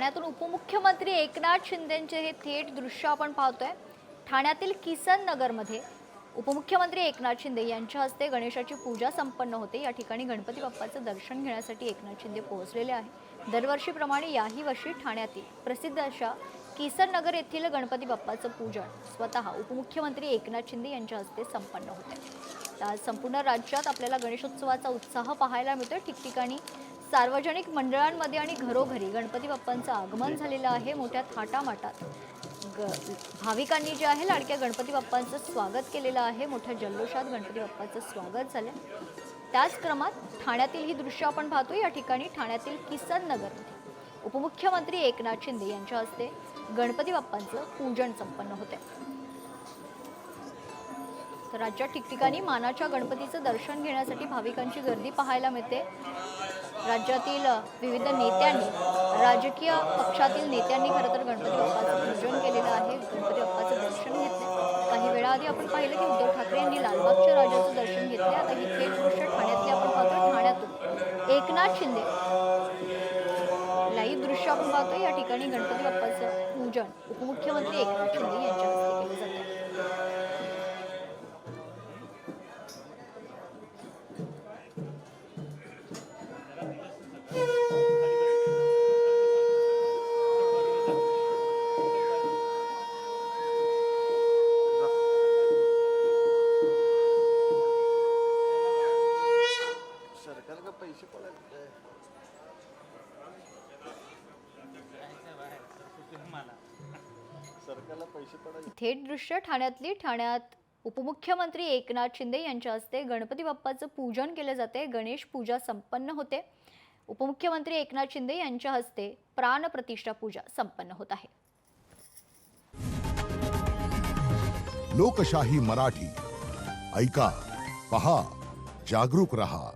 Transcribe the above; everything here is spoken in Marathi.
ठाण्यातून उपमुख्यमंत्री एकनाथ शिंदेंचे हे थेट दृश्य आपण पाहतोय। ठाण्यातील किसन नगरमध्ये उपमुख्यमंत्री एकनाथ शिंदे यांच्या हस्ते गणेशाची पूजा संपन्न होते। या ठिकाणी गणपती बाप्पाचं दर्शन घेण्यासाठी एकनाथ शिंदे पोहोचलेले आहे। दरवर्षीप्रमाणे याही वर्षी ठाण्यातील प्रसिद्ध अशा किसन नगर येथील गणपती बाप्पाचं पूजन स्वतः उपमुख्यमंत्री एकनाथ शिंदे यांच्या हस्ते संपन्न होते। आज संपूर्ण राज्यात आपल्याला गणेशोत्सवाचा उत्साह पाहायला मिळतोय। ठिकठिकाणी सार्वजनिक मंडळांमध्ये आणि घरोघरी गणपती बाप्पांचं आगमन झालेलं आहे। मोठ्या थाटामाटात भाविकांनी जे आहे लाडक्या गणपती बाप्पांचं स्वागत केलेलं आहे। मोठ्या जल्लोषात गणपती बाप्पांचं स्वागत झालं। त्याच क्रमात ठाण्यातील ही दृश्य आपण पाहतो। या ठिकाणी ठाण्यातील किसन नगरमध्ये उपमुख्यमंत्री एकनाथ शिंदे यांच्या हस्ते गणपती बाप्पांचं पूजन संपन्न होते। तर राज्यात ठिकठिकाणी मानाच्या गणपतीचं दर्शन घेण्यासाठी भाविकांची गर्दी पाहायला मिळते। राज्यातील विविध नेत्यांनी राजकीय पक्षातील नेत्यांनी खरं तर गणपती बाप्पाचं पूजन केलेलं आहे। गणपती बाप्पाचं दर्शन घेतलं। काही वेळाआधी आपण पाहिलं की उद्धव ठाकरे यांनी लालबागच्या राजाचं दर्शन घेतले। आता ही थेट दृश्य ठाण्यातली आपण पाहतो। ठाण्यातून एकनाथ शिंदे लाईव्ह दृश्य आपण पाहतो। या ठिकाणी गणपती बाप्पाचं पूजन उपमुख्यमंत्री एकनाथ शिंदे यांच्या हस्ते केलं जातं। थेट दृश्य ठाण्यात उपमुख्यमंत्री एकनाथ शिंदे यांच्या हस्ते गणपती बाप्पाचं पूजन केले जाते। गणेश पूजा संपन्न होते। उपमुख्यमंत्री एकनाथ शिंदे यांच्या हस्ते प्राण प्रतिष्ठा पूजा संपन्न होत आहे। लोकशाही मराठी ऐका, पहा, जागरूक रहा।